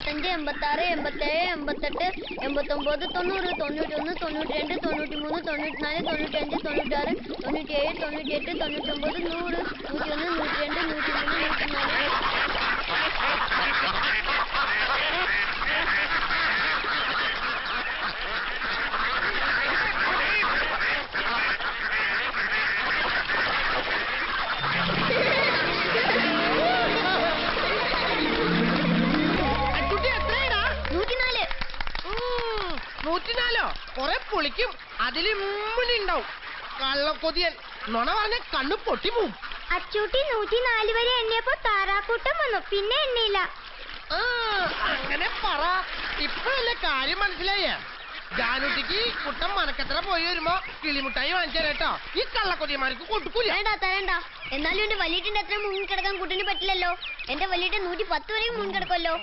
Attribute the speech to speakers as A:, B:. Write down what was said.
A: 85, 86, 87, 88, 89, 90, 91, 92, 93, 94, 95, 96, 97, 98, 99, 100, 101, 102, 103,
B: 104 കൊറേ പൊളിക്കും. അതിലിമ്മുണ്ടാവും കള്ളക്കൊതിയൻ. നൊണ പറഞ്ഞ കണ്ണു പൊട്ടിപ്പോവും.
A: അച്ചൂട്ടി 104 വരെ എണ്ണിയപ്പോ താറാക്കൂട്ടം വന്നു, പിന്നെ എണ്ണിയില്ല.
B: അങ്ങനെ പറ. ഇപ്പോഴല്ലേ കാര്യം മനസ്സിലായ? ജാനുട്ടിക്ക് കുട്ടം മനക്കത്ര പോയി വരുമ്പോ കിളിമുട്ടായി വാങ്ങിച്ചേരട്ടോ. ഈ കള്ളക്കൊതിയന്മാർക്ക് കൊടുക്കൂല.
A: തരണ്ട. എന്നാലും എന്റെ വലിയട്ടിന്റെ അത്ര മുൻകിടക്കാൻ കുട്ടിന് പറ്റില്ലല്ലോ. എന്റെ വലിയിട്ട് 110 വരെയും മുൻകിടക്കുമല്ലോ.